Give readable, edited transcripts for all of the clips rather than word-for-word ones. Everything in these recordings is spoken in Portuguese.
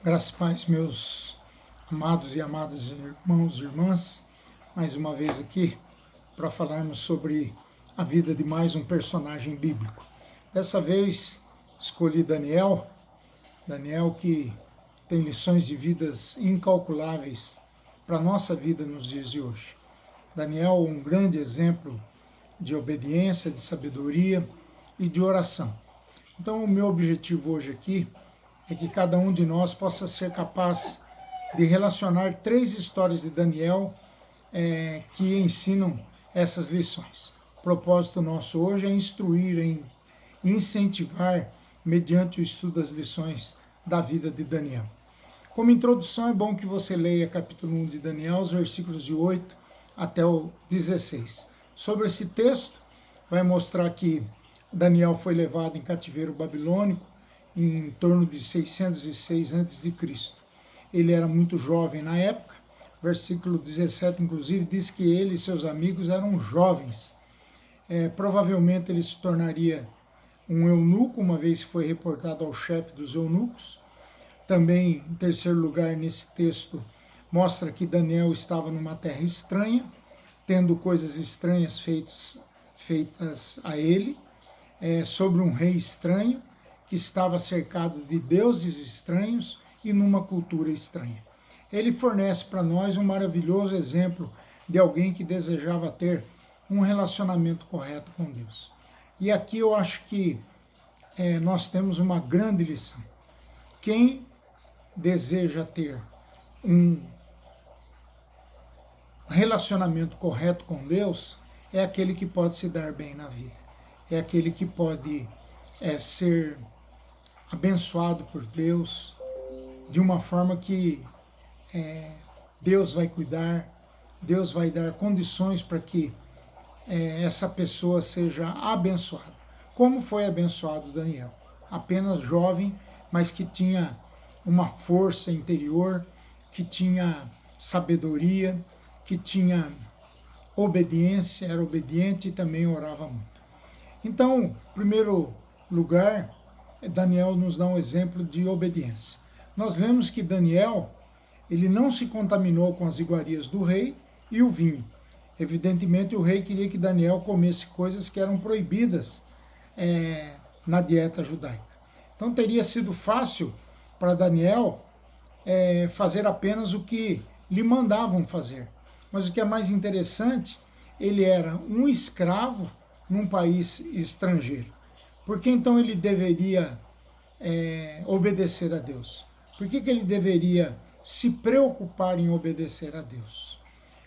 Graças e paz, meus amados e amadas irmãos e irmãs, mais uma vez aqui para falarmos sobre a vida de mais um personagem bíblico. Dessa vez escolhi Daniel que tem lições de vidas incalculáveis para a nossa vida nos dias de hoje. Daniel, um grande exemplo de obediência, de sabedoria e de oração. Então, o meu objetivo hoje aqui é que cada um de nós possa ser capaz de relacionar 3 histórias de Daniel que ensinam essas lições. O propósito nosso hoje é instruir, incentivar, mediante o estudo das lições da vida de Daniel. Como introdução, é bom que você leia capítulo 1 de Daniel, os versículos de 8 até o 16. Sobre esse texto, vai mostrar que Daniel foi levado em cativeiro babilônico em torno de 606 a.C. Ele era muito jovem na época. Versículo 17, inclusive, diz que ele e seus amigos eram jovens. Provavelmente ele se tornaria um eunuco, uma vez que foi reportado ao chefe dos eunucos. Também, em terceiro lugar, nesse texto, mostra que Daniel estava numa terra estranha, tendo coisas estranhas feitas a ele, sobre um rei estranho, que estava cercado de deuses estranhos e numa cultura estranha. Ele fornece para nós um maravilhoso exemplo de alguém que desejava ter um relacionamento correto com Deus. E aqui eu acho que nós temos uma grande lição. Quem deseja ter um relacionamento correto com Deus é aquele que pode se dar bem na vida. É aquele que pode ser abençoado por Deus de uma forma que Deus vai cuidar, Deus vai dar condições para que essa pessoa seja abençoada. Como foi abençoado Daniel? Apenas jovem, mas que tinha uma força interior, que tinha sabedoria, que tinha obediência, era obediente e também orava muito. Então, em primeiro lugar, Daniel nos dá um exemplo de obediência. Nós vemos que Daniel, ele não se contaminou com as iguarias do rei e o vinho. Evidentemente, o rei queria que Daniel comesse coisas que eram proibidas na dieta judaica. Então, teria sido fácil para Daniel fazer apenas o que lhe mandavam fazer. Mas o que é mais interessante, ele era um escravo num país estrangeiro. Por que então ele deveria obedecer a Deus? Por que ele deveria se preocupar em obedecer a Deus?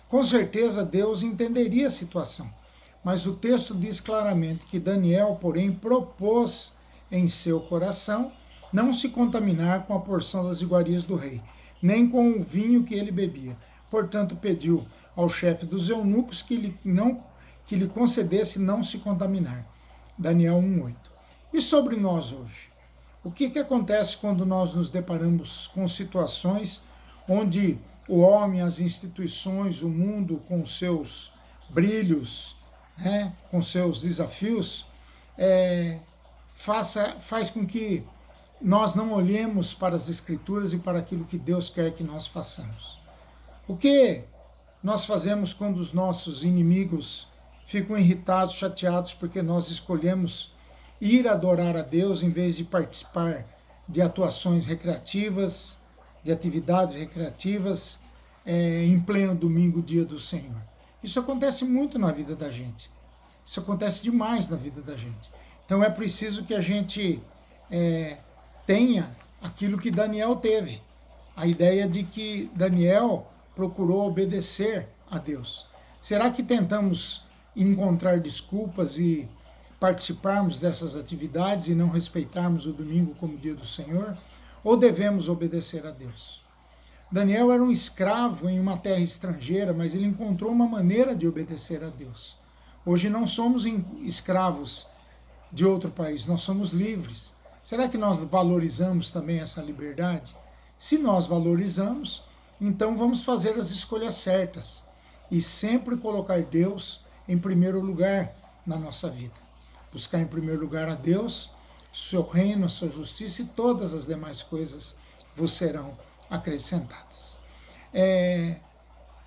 Com certeza Deus entenderia a situação, mas o texto diz claramente que Daniel, porém, propôs em seu coração não se contaminar com a porção das iguarias do rei, nem com o vinho que ele bebia. Portanto, pediu ao chefe dos eunucos que lhe concedesse não se contaminar. Daniel 1:8. E sobre nós hoje? O que acontece quando nós nos deparamos com situações onde o homem, as instituições, o mundo, com seus brilhos, com seus desafios, faz com que nós não olhemos para as Escrituras e para aquilo que Deus quer que nós façamos? O que nós fazemos quando os nossos inimigos ficam irritados, chateados, porque nós escolhemos ir adorar a Deus em vez de participar de atuações recreativas, de atividades recreativas, em pleno domingo, dia do Senhor? Isso acontece muito na vida da gente. Isso acontece demais na vida da gente. Então é preciso que a gente tenha aquilo que Daniel teve. A ideia de que Daniel procurou obedecer a Deus. Será que tentamos encontrar desculpas e participarmos dessas atividades e não respeitarmos o domingo como dia do Senhor? Ou devemos obedecer a Deus? Daniel era um escravo em uma terra estrangeira, mas ele encontrou uma maneira de obedecer a Deus. Hoje não somos escravos de outro país, nós somos livres. Será que nós valorizamos também essa liberdade? Se nós valorizamos, então vamos fazer as escolhas certas e sempre colocar Deus em primeiro lugar na nossa vida. Buscar em primeiro lugar a Deus, seu reino, a sua justiça e todas as demais coisas vos serão acrescentadas.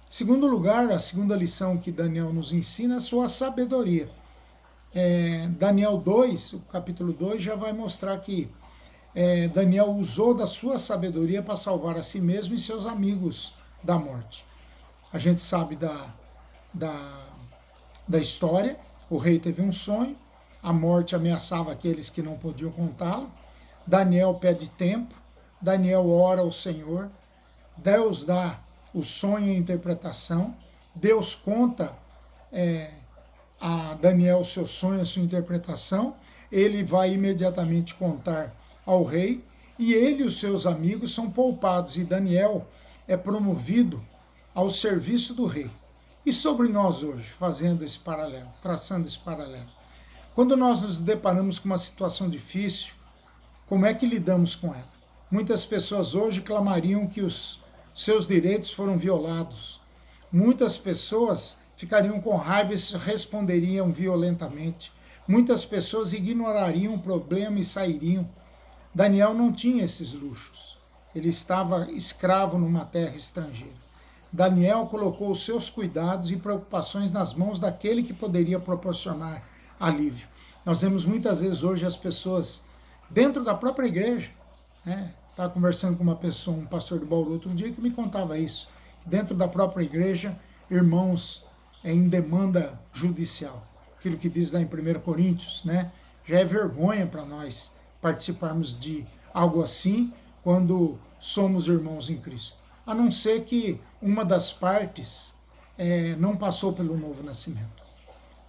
Segundo lugar, a segunda lição que Daniel nos ensina é a sua sabedoria. Daniel 2, o capítulo 2, já vai mostrar que Daniel usou da sua sabedoria para salvar a si mesmo e seus amigos da morte. A gente sabe da história, o rei teve um sonho, a morte ameaçava aqueles que não podiam contá-lo, Daniel pede tempo, Daniel ora ao Senhor, Deus dá o sonho e a interpretação, Deus conta a Daniel o seu sonho, a sua interpretação, ele vai imediatamente contar ao rei, e ele e os seus amigos são poupados, e Daniel é promovido ao serviço do rei. E sobre nós hoje, fazendo esse paralelo, traçando esse paralelo, quando nós nos deparamos com uma situação difícil, como é que lidamos com ela? Muitas pessoas hoje clamariam que os seus direitos foram violados. Muitas pessoas ficariam com raiva e responderiam violentamente. Muitas pessoas ignorariam o problema e sairiam. Daniel não tinha esses luxos. Ele estava escravo numa terra estrangeira. Daniel colocou os seus cuidados e preocupações nas mãos daquele que poderia proporcionar alívio. Nós vemos muitas vezes hoje as pessoas dentro da própria igreja, Estava conversando com uma pessoa, um pastor de Bauru outro dia, que me contava isso. Dentro da própria igreja, irmãos em demanda judicial. Aquilo que diz lá em 1 Coríntios, já é vergonha para nós participarmos de algo assim quando somos irmãos em Cristo. A não ser que uma das partes não passou pelo novo nascimento.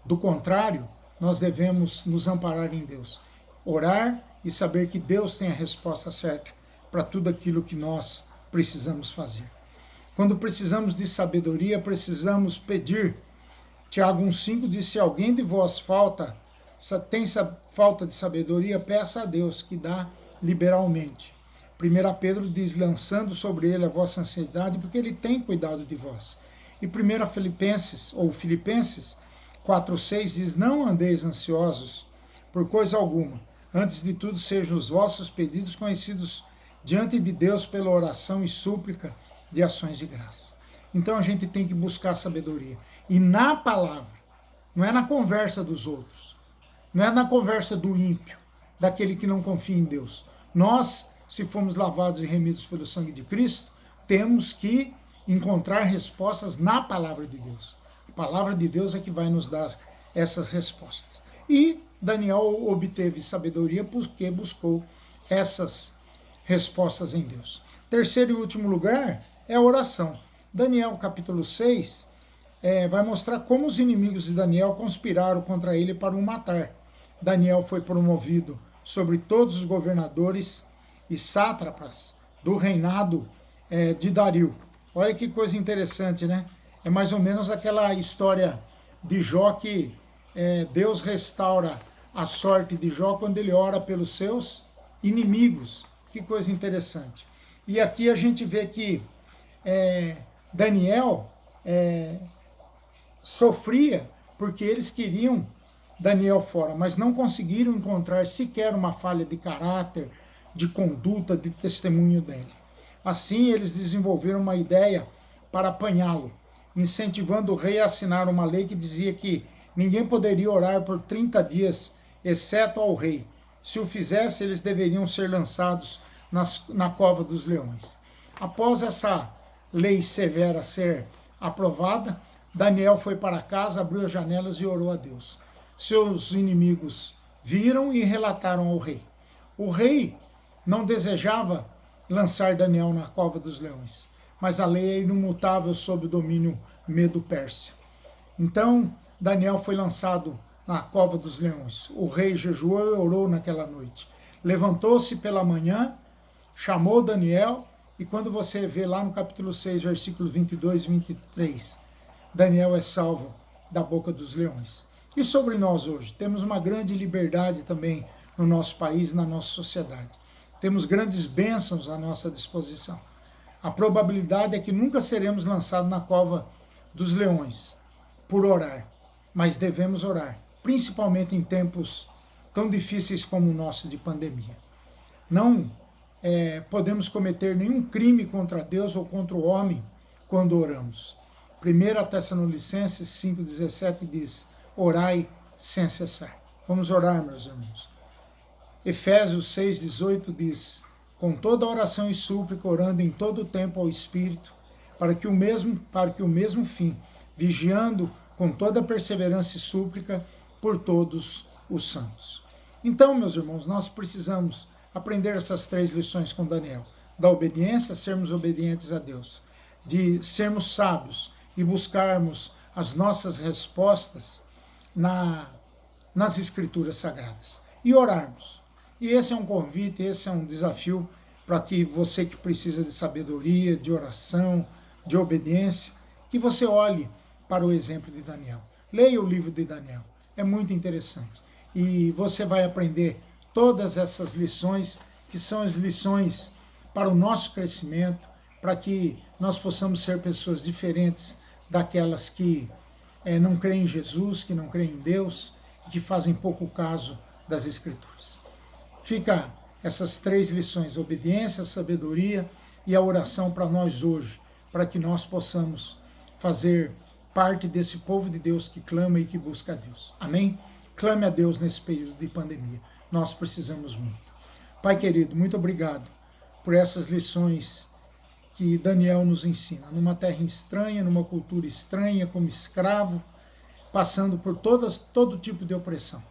Do contrário, nós devemos nos amparar em Deus. Orar e saber que Deus tem a resposta certa para tudo aquilo que nós precisamos fazer. Quando precisamos de sabedoria, precisamos pedir. Tiago 1,5 diz: se alguém de vós tem falta de sabedoria, peça a Deus, que dá liberalmente. 1 Pedro diz: lançando sobre ele a vossa ansiedade, porque ele tem cuidado de vós. E 1 Filipenses 4,6 diz: não andeis ansiosos por coisa alguma, antes de tudo sejam os vossos pedidos conhecidos diante de Deus pela oração e súplica de ações de graça. Então a gente tem que buscar sabedoria. E na palavra, não é na conversa dos outros, não é na conversa do ímpio, daquele que não confia em Deus. Nós, se fomos lavados e remidos pelo sangue de Cristo, temos que encontrar respostas na palavra de Deus. A palavra de Deus é que vai nos dar essas respostas. E Daniel obteve sabedoria porque buscou essas respostas em Deus. Terceiro e último lugar é a oração. Daniel capítulo 6 vai mostrar como os inimigos de Daniel conspiraram contra ele para o matar. Daniel foi promovido sobre todos os governadores e sátrapas do reinado de Dario. Olha que coisa interessante, É mais ou menos aquela história de Jó que Deus restaura a sorte de Jó quando ele ora pelos seus inimigos. Que coisa interessante. E aqui a gente vê que Daniel sofria porque eles queriam Daniel fora, mas não conseguiram encontrar sequer uma falha de caráter, de conduta, de testemunho dele. Assim, eles desenvolveram uma ideia para apanhá-lo, incentivando o rei a assinar uma lei que dizia que ninguém poderia orar por 30 dias, exceto ao rei. Se o fizesse, eles deveriam ser lançados na cova dos leões. Após essa lei severa ser aprovada, Daniel foi para casa, abriu as janelas e orou a Deus. Seus inimigos viram e relataram ao rei. O rei não desejava lançar Daniel na cova dos leões, mas a lei é imutável sob o domínio Medo-Pérsia. Então, Daniel foi lançado na cova dos leões. O rei jejuou e orou naquela noite. Levantou-se pela manhã, chamou Daniel, e quando você vê lá no capítulo 6, versículo 22 e 23, Daniel é salvo da boca dos leões. E sobre nós hoje? Temos uma grande liberdade também no nosso país, na nossa sociedade. Temos grandes bênçãos à nossa disposição. A probabilidade é que nunca seremos lançados na cova dos leões por orar, mas devemos orar, principalmente em tempos tão difíceis como o nosso de pandemia. Não podemos cometer nenhum crime contra Deus ou contra o homem quando oramos. 1 Tessalonicenses 5,17 diz: orai sem cessar. Vamos orar, meus irmãos. Efésios 6,18 diz: com toda oração e súplica, orando em todo o tempo ao Espírito, para que o mesmo fim, vigiando com toda perseverança e súplica por todos os santos. Então, meus irmãos, nós precisamos aprender essas 3 lições com Daniel: da obediência, sermos obedientes a Deus, de sermos sábios e buscarmos as nossas respostas nas Escrituras Sagradas, e orarmos. E esse é um convite, esse é um desafio para que você que precisa de sabedoria, de oração, de obediência, que você olhe para o exemplo de Daniel. Leia o livro de Daniel, é muito interessante. E você vai aprender todas essas lições, que são as lições para o nosso crescimento, para que nós possamos ser pessoas diferentes daquelas que não creem em Jesus, que não creem em Deus e que fazem pouco caso das Escrituras. Fica essas 3 lições: a obediência, a sabedoria e a oração para nós hoje, para que nós possamos fazer parte desse povo de Deus que clama e que busca a Deus. Amém? Clame a Deus nesse período de pandemia. Nós precisamos muito. Pai querido, muito obrigado por essas lições que Daniel nos ensina. Numa terra estranha, numa cultura estranha, como escravo, passando por todo tipo de opressão.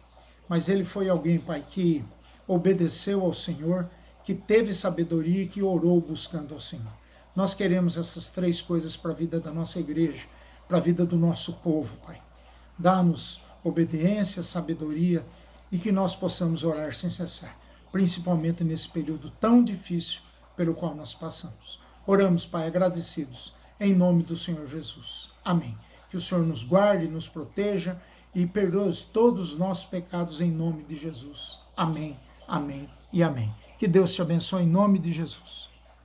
Mas ele foi alguém, Pai, que obedeceu ao Senhor, que teve sabedoria e que orou buscando ao Senhor. Nós queremos essas 3 coisas para a vida da nossa igreja, para a vida do nosso povo, Pai. Dá-nos obediência, sabedoria e que nós possamos orar sem cessar, principalmente nesse período tão difícil pelo qual nós passamos. Oramos, Pai, agradecidos, em nome do Senhor Jesus. Amém. Que o Senhor nos guarde, nos proteja e perdoe todos os nossos pecados em nome de Jesus. Amém, amém e amém. Que Deus te abençoe em nome de Jesus.